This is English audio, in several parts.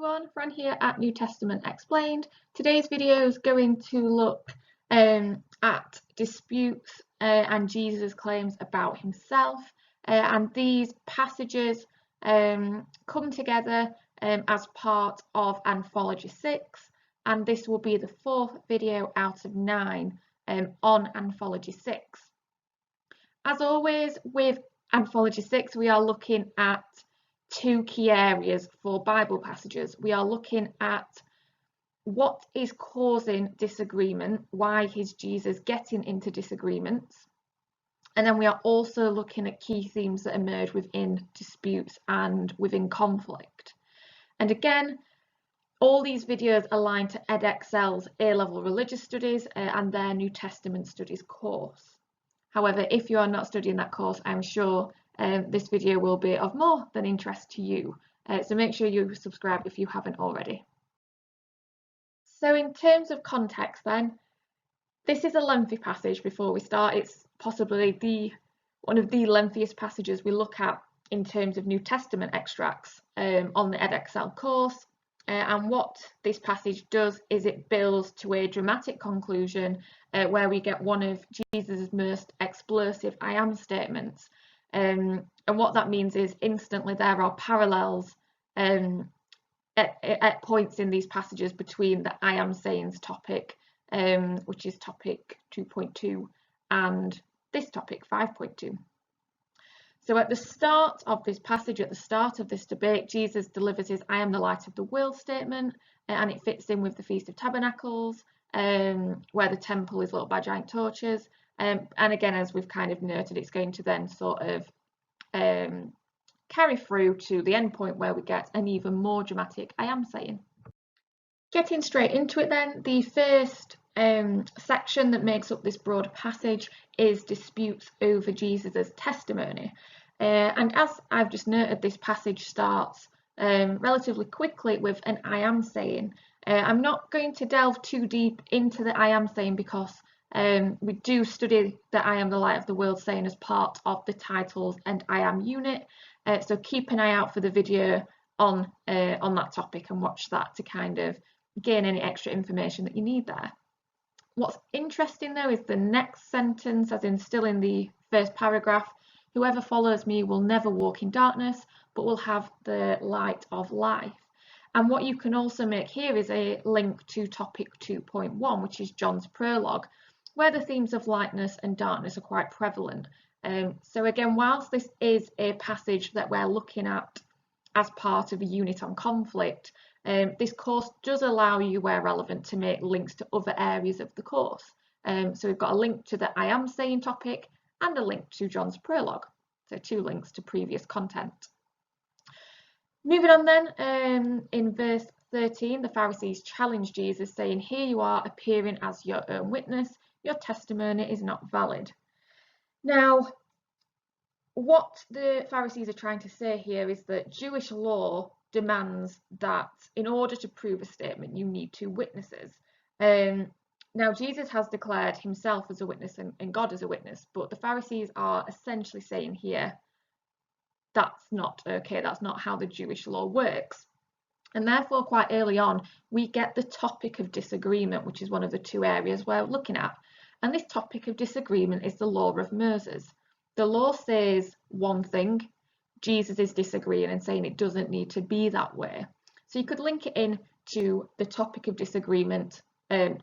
everyone, Fran here at New Testament Explained. Today's video is going to look at disputes and Jesus' claims about himself, and these passages come together as part of Anthology 6, and this will be the fourth video out of 9 on Anthology 6. As always with Anthology 6, we are looking at two key areas for Bible passages. We are looking at what is causing disagreement, why is Jesus getting into disagreements, and then we are also looking at key themes that emerge within disputes and within conflict. And again, all these videos align to Edexcel's A-level religious studies and their New Testament studies course. However, if you are not studying that course, I'm sure this video will be of more than interest to you. So make sure you subscribe if you haven't already. So in terms of context then, this is a lengthy passage before we start. It's possibly one of the lengthiest passages we look at in terms of New Testament extracts on the Edexcel course. And what this passage does is it builds to a dramatic conclusion where we get one of Jesus' most explosive I am statements. And what that means is instantly there are parallels at points in these passages between the I am sayings topic, which is topic 2.2, and this topic 5.2. So at the start of this passage, at the start of this debate, Jesus delivers his I am the light of the world statement, and it fits in with the Feast of Tabernacles, where the temple is lit up by giant torches. And again, as we've kind of noted, it's going to then sort of carry through to the end point where we get an even more dramatic I am saying. Getting straight into it then, the first section that makes up this broad passage is disputes over Jesus' testimony. And as I've just noted, this passage starts relatively quickly with an I am saying. I'm not going to delve too deep into the I am saying because we do study the I am the light of the world saying as part of the titles and I am unit. So keep an eye out for the video on that topic and watch that to kind of gain any extra information that you need there. What's interesting though is the next sentence, as in still in the first paragraph: whoever follows me will never walk in darkness, but will have the light of life. And what you can also make here is a link to topic 2.1, which is John's prologue, where the themes of lightness and darkness are quite prevalent. So again, whilst this is a passage that we're looking at as part of a unit on conflict, this course does allow you, where relevant, to make links to other areas of the course. So we've got a link to the I am saying topic and a link to John's prologue. So 2 links to previous content. Moving on then, in verse 13, the Pharisees challenge Jesus, saying, "Here you are appearing as your own witness. Your testimony is not valid." Now, what the Pharisees are trying to say here is that Jewish law demands that in order to prove a statement, you need 2 witnesses. Now, Jesus has declared himself as a witness and God as a witness, but the Pharisees are essentially saying here, that's not okay, that's not how the Jewish law works. And therefore, quite early on, we get the topic of disagreement, which is one of the 2 areas we're looking at. And this topic of disagreement is the law of Moses. The law says one thing, Jesus is disagreeing and saying it doesn't need to be that way. So you could link it in to the topic of disagreement,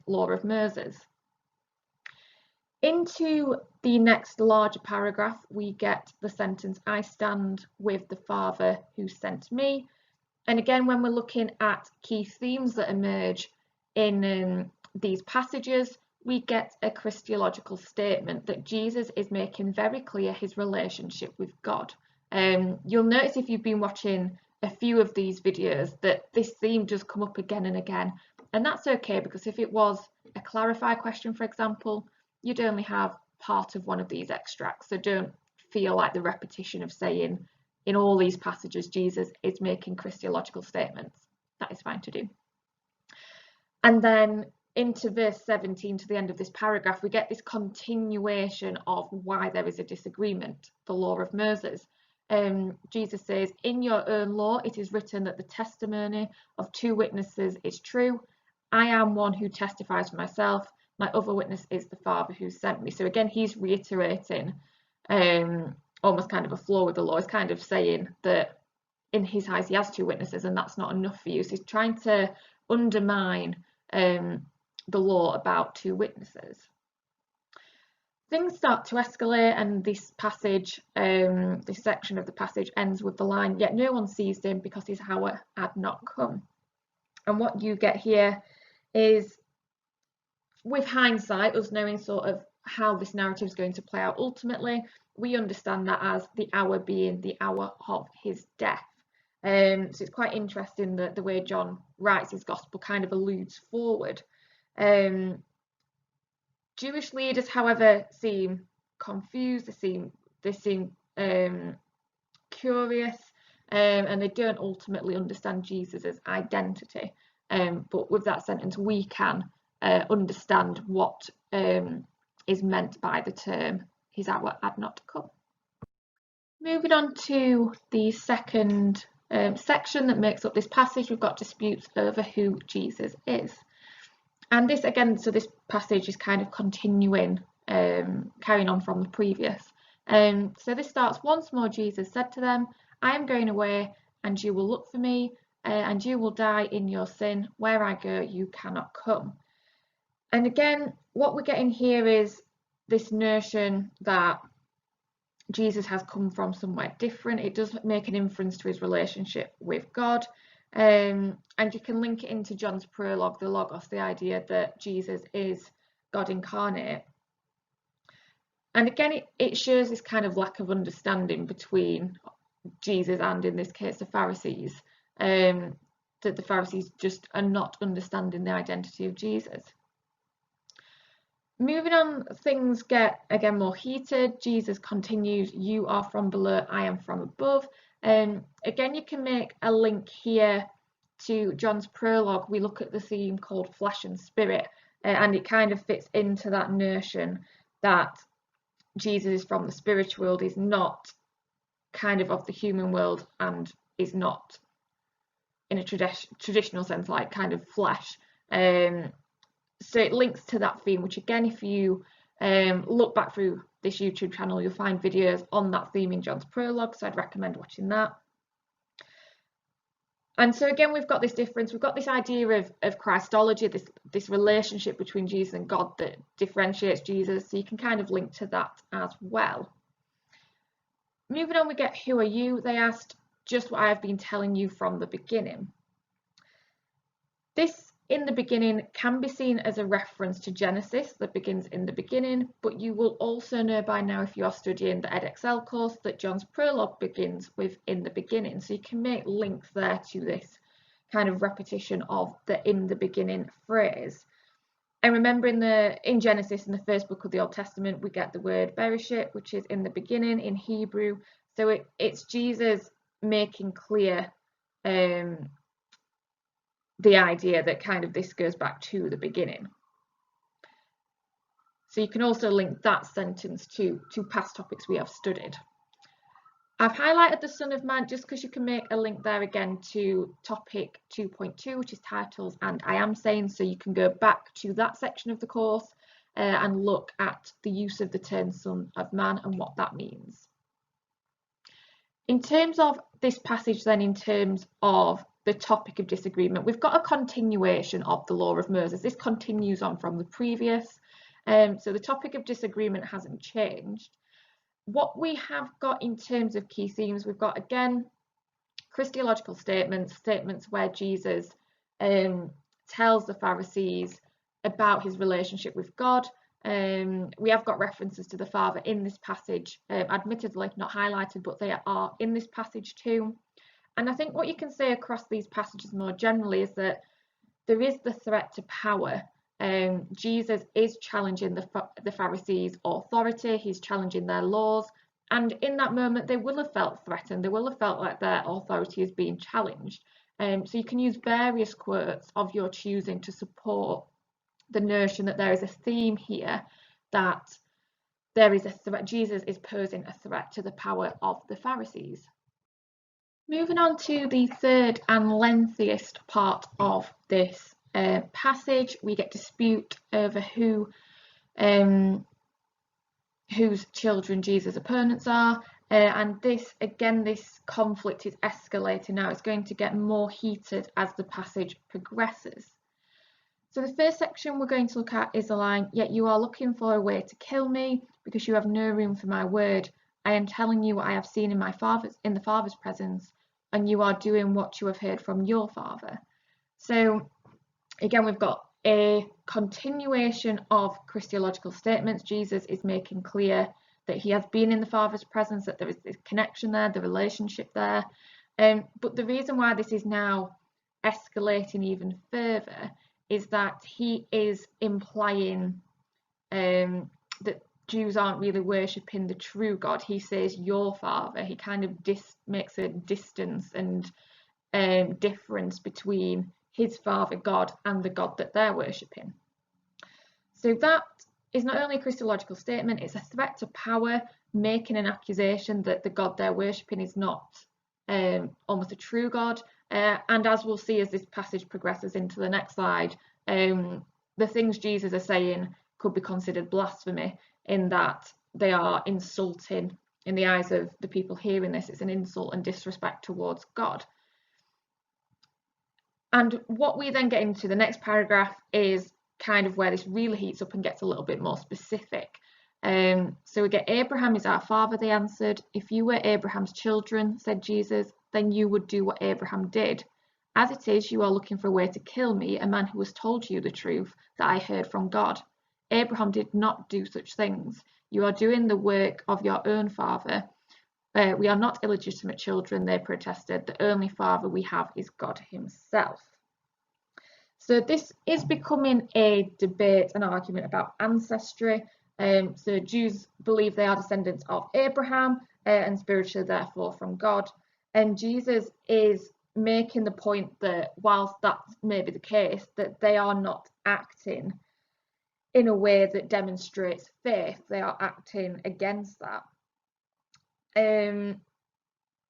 law of Moses. Into the next larger paragraph, we get the sentence, I stand with the Father who sent me. And again, when we're looking at key themes that emerge in these passages, we get a Christological statement that Jesus is making very clear his relationship with God. You'll notice if you've been watching a few of these videos that this theme does come up again and again, and that's okay, because if it was a clarify question, for example, you'd only have part of one of these extracts, so don't feel like the repetition of saying in all these passages Jesus is making Christological statements. That is fine to do. And then into verse 17, to the end of this paragraph, we get this continuation of why there is a disagreement, the law of Moses. Jesus says, in your own law it is written that the testimony of 2 witnesses is true. I am one who testifies for myself. My other witness is the Father who sent me. So again, he's reiterating almost kind of a flaw with the law. He's kind of saying that in his eyes he has 2 witnesses and that's not enough for you. So he's trying to undermine the law about 2 witnesses. Things start to escalate, and this passage, this section of the passage ends with the line, yet no one seized him because his hour had not come. And what you get here is, with hindsight, us knowing sort of how this narrative is going to play out ultimately, we understand that as the hour being the hour of his death. So it's quite interesting that the way John writes his gospel kind of alludes forward. Jewish leaders, however, seem confused. They seem curious, and they don't ultimately understand Jesus's identity. But with that sentence, we can understand what is meant by the term "his hour had not come." Moving on to the second section that makes up this passage, we've got disputes over who Jesus is. And this again, so this passage is kind of continuing, carrying on from the previous. So this starts, once more Jesus said to them, I am going away and you will look for me and you will die in your sin. Where I go, you cannot come. And again, what we're getting here is this notion that Jesus has come from somewhere different. It does make an inference to his relationship with God. And you can link it into John's prologue, the Logos, the idea that Jesus is God incarnate. And again, it shows this kind of lack of understanding between Jesus and, in this case, the Pharisees, that the Pharisees just are not understanding the identity of Jesus. Moving on, things get again more heated. Jesus continues, you are from below, I am from above. Again, you can make a link here to John's prologue. We look at the theme called flesh and spirit, and it kind of fits into that notion that Jesus is from the spiritual world, is not kind of the human world, and is not in a traditional sense like kind of flesh. So it links to that theme, which again, if you look back through this YouTube channel, you'll find videos on that theme in John's prologue, so I'd recommend watching that. And so again, we've got this difference, we've got this idea of Christology, this relationship between Jesus and God that differentiates Jesus, so you can kind of link to that as well. Moving on, we get, who are you? They asked, just what I have been telling you from the beginning. This in the beginning can be seen as a reference to Genesis that begins in the beginning, but you will also know by now, if you are studying the Edexcel course, that John's prologue begins with in the beginning. So you can make links there to this kind of repetition of the in the beginning phrase. And remember, in Genesis, in the first book of the Old Testament, we get the word Bereshit, which is in the beginning in Hebrew. So it's Jesus making clear the idea that kind of this goes back to the beginning. So you can also link that sentence to past topics we have studied. I've highlighted the Son of Man just because you can make a link there again to topic 2.2, which is titles and I am saying, so you can go back to that section of the course and look at the use of the term Son of Man and what that means. In terms of this passage then, in terms of the topic of disagreement, we've got a continuation of the law of Moses. This continues on from the previous, so the topic of disagreement hasn't changed. What we have got in terms of key themes, we've got again Christological statements where Jesus tells the Pharisees about his relationship with God. We have got references to the Father in this passage, admittedly not highlighted, but they are in this passage too. And I think what you can say across these passages more generally is that there is the threat to power. Jesus is challenging the Pharisees' authority, he's challenging their laws, and in that moment they will have felt threatened, they will have felt like their authority is being challenged. So you can use various quotes of your choosing to support the notion that there is a theme here that there is a threat. Jesus is posing a threat to the power of the Pharisees. Moving on to the third and lengthiest part of this passage, we get dispute over whose children Jesus' opponents are, and this conflict is escalating now. It's going to get more heated as the passage progresses. So the first section we're going to look at is the line, "Yet you are looking for a way to kill me, because you have no room for my word. I am telling you what I have seen in the Father's presence, and you are doing what you have heard from your father." So again, we've got a continuation of Christological statements. Jesus is making clear that he has been in the Father's presence, that there is this connection there, the relationship there. But the reason why this is now escalating even further is that he is implying that Jews aren't really worshipping the true God. He says your father. He kind of makes a distance and difference between his father God and the God that they're worshipping. So that is not only a Christological statement, it's a threat to power, making an accusation that the God they're worshipping is not almost a true God. And as we'll see as this passage progresses into the next slide, the things Jesus is saying could be considered blasphemy, in that they are insulting in the eyes of the people hearing this. It's an insult and disrespect towards God. And what we then get into the next paragraph is kind of where this really heats up and gets a little bit more specific. So we get, "Abraham is our father," they answered. "If you were Abraham's children," said Jesus, "then you would do what Abraham did. As it is, you are looking for a way to kill me, a man who has told you the truth that I heard from God. Abraham did not do such things. You are doing the work of your own father. We are not illegitimate children," they protested. "The only father we have is God himself." So this is becoming a debate, an argument about ancestry. So Jews believe they are descendants of Abraham and spiritually therefore from God. And Jesus is making the point that whilst that may be the case, that they are not acting in a way that demonstrates faith. They are acting against that.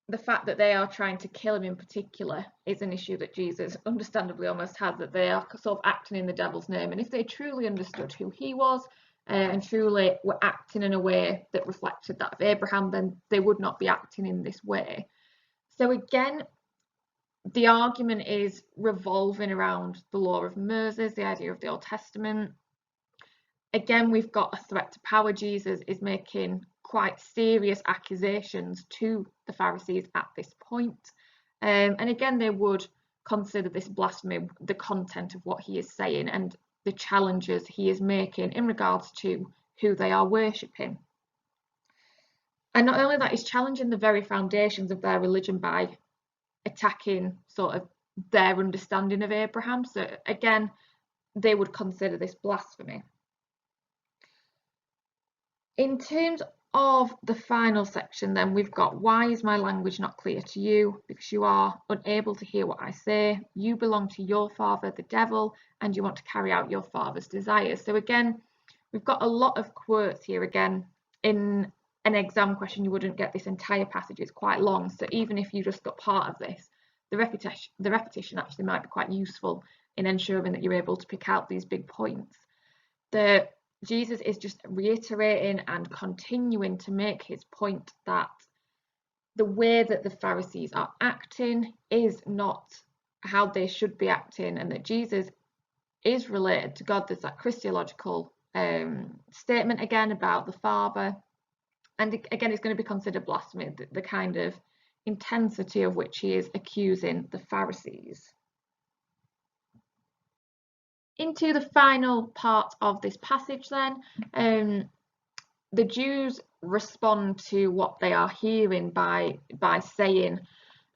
The fact that they are trying to kill him in particular is an issue that Jesus understandably almost has, that they are sort of acting in the devil's name. And if they truly understood who he was and truly were acting in a way that reflected that of Abraham, then they would not be acting in this way. So again, the argument is revolving around the law of Moses, the idea of the Old Testament. Again, we've got a threat to power. Jesus is making quite serious accusations to the Pharisees at this point. And again, they would consider this blasphemy, the content of what he is saying and the challenges he is making in regards to who they are worshipping. And not only that, he's challenging the very foundations of their religion by attacking sort of their understanding of Abraham. So again, they would consider this blasphemy. In terms of the final section, then we've got, "Why is my language not clear to you? Because you are unable to hear what I say. You belong to your father, the devil, and you want to carry out your father's desires." So again, we've got a lot of quotes here. Again, in an exam question, you wouldn't get this entire passage. It's quite long. So even if you just got part of this, the repetition actually might be quite useful in ensuring that you're able to pick out these big points. Jesus is just reiterating and continuing to make his point that the way that the Pharisees are acting is not how they should be acting, and that Jesus is related to God. There's that Christological statement again about the Father, and again, it's going to be considered blasphemy, the kind of intensity of which he is accusing the Pharisees. Into the final part of this passage then, the Jews respond to what they are hearing by saying,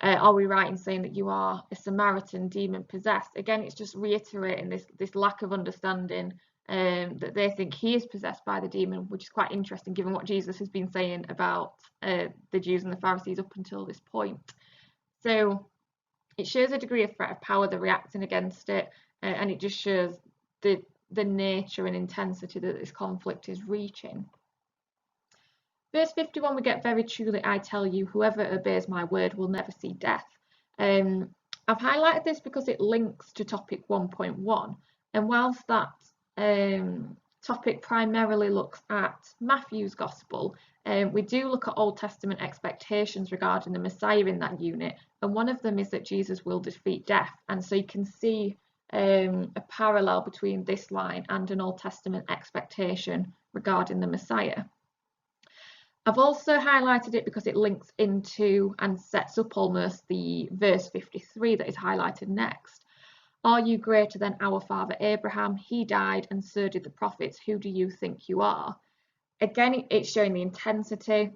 "Are we right in saying that you are a Samaritan demon possessed?" Again, it's just reiterating this lack of understanding, that they think he is possessed by the demon, which is quite interesting given what Jesus has been saying about the Jews and the Pharisees up until this point. So it shows a degree of threat of power, they're reacting against it, and it just shows the nature and intensity that this conflict is reaching. Verse 51, we get, very truly I tell you, whoever obeys my word will never see death. I've highlighted this because it links to topic 1.1, and whilst that topic primarily looks at Matthew's Gospel, we do look at Old Testament expectations regarding the Messiah in that unit, and one of them is that Jesus will defeat death. And so you can see a parallel between this line and an Old Testament expectation regarding the Messiah. I've also highlighted it because it links into and sets up almost the verse 53 that is highlighted next. Are you greater than our father Abraham? He died, and so did the prophets. Who do you think you are? Again, it's showing the intensity.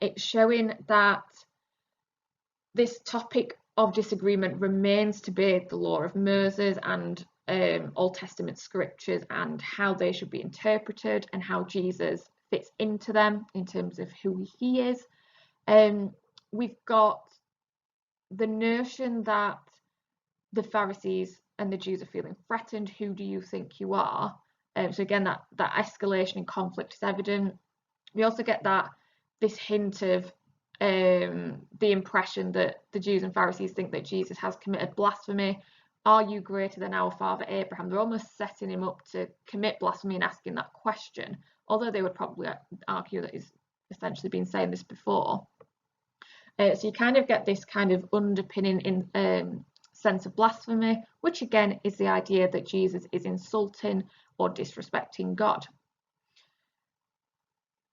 It's showing that this topic of disagreement remains to be the law of Moses and Old Testament scriptures and how they should be interpreted and how Jesus fits into them in terms of who he is. We've got the notion that the Pharisees and the Jews are feeling threatened. Who do you think you are? So again, that escalation in conflict is evident. We also get this hint of the impression that the Jews and Pharisees think that Jesus has committed blasphemy. Are you greater than our father Abraham? They're almost setting him up to commit blasphemy and asking that question, although they would probably argue that he's essentially been saying this before. So you kind of get this kind of underpinning in sense of blasphemy, which again is the idea that Jesus is insulting or disrespecting God.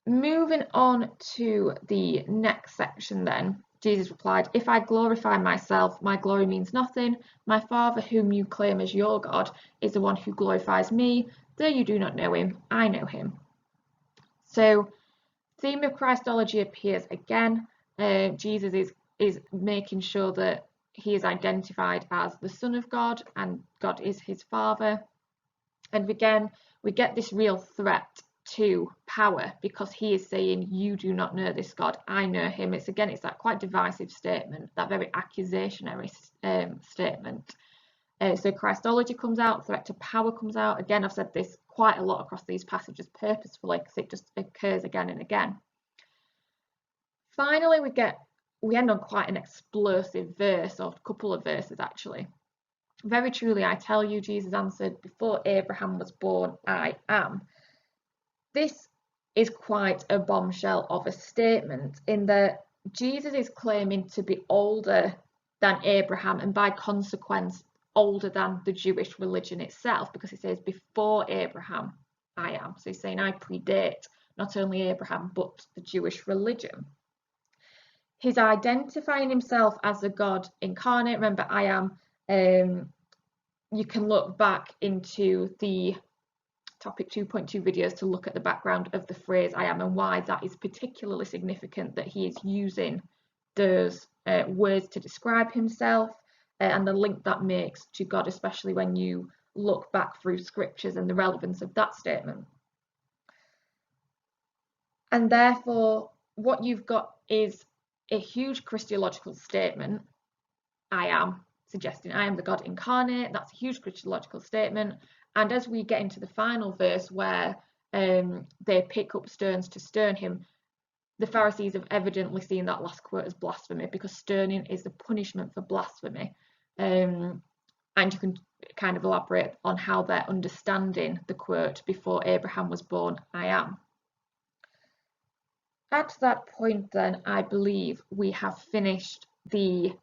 Moving on to the next section then, Jesus replied, if I glorify myself, my glory means nothing. My Father, whom you claim as your God, is the one who glorifies me. Though you do not know him, I know him. So, theme of Christology appears again. Jesus is making sure that he is identified as the Son of God and God is his Father. And again, we get this real threat to power because he is saying, you do not know this God, I know him. It's that quite divisive statement, that very accusatory statement. So Christology comes out, threat to power comes out. Again, I've said this quite a lot across these passages purposefully because it just occurs again and again. Finally, we end on quite an explosive verse, or a couple of verses actually. Very truly, I tell you, Jesus answered, before Abraham was born, I am. This is quite a bombshell of a statement in that Jesus is claiming to be older than Abraham and by consequence older than the Jewish religion itself, because he says before Abraham I am. So he's saying I predate not only Abraham but the Jewish religion. He's identifying himself as the God incarnate. Remember, I am. You can look back into the topic 2.2 videos to look at the background of the phrase I am and why that is particularly significant, that he is using those words to describe himself and the link that makes to God, especially when you look back through scriptures and the relevance of that statement. And therefore, what you've got is a huge Christological statement, I am, suggesting I am the God incarnate. That's a huge Christological statement. And as we get into the final verse where they pick up stones to stone him, the Pharisees have evidently seen that last quote as blasphemy, because stoning is the punishment for blasphemy. And you can kind of elaborate on how they're understanding the quote, before Abraham was born, I am. At that point then, I believe we have finished the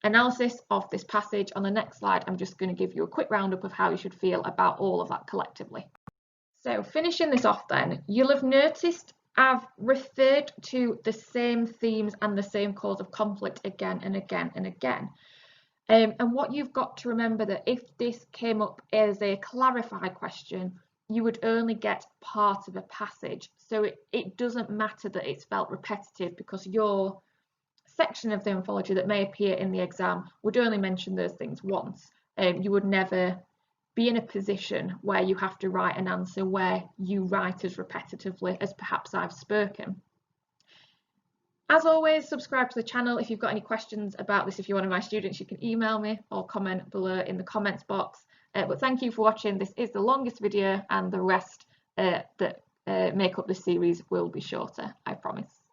analysis of this passage. On the next slide, I'm just going to give you a quick roundup of how you should feel about all of that collectively. So finishing this off then, you'll have noticed I've referred to the same themes and the same cause of conflict again and again and again. And what you've got to remember, that if this came up as a clarify question, you would only get part of a passage. So it doesn't matter that it's felt repetitive, because your section of the anthology that may appear in the exam would only mention those things once. You would never be in a position where you have to write an answer where you write as repetitively as perhaps I've spoken. As always, subscribe to the channel. If you've got any questions about this, if you're one of my students, you can email me or comment below in the comments box. But thank you for watching. This is the longest video, and the rest that make up this series will be shorter, I promise.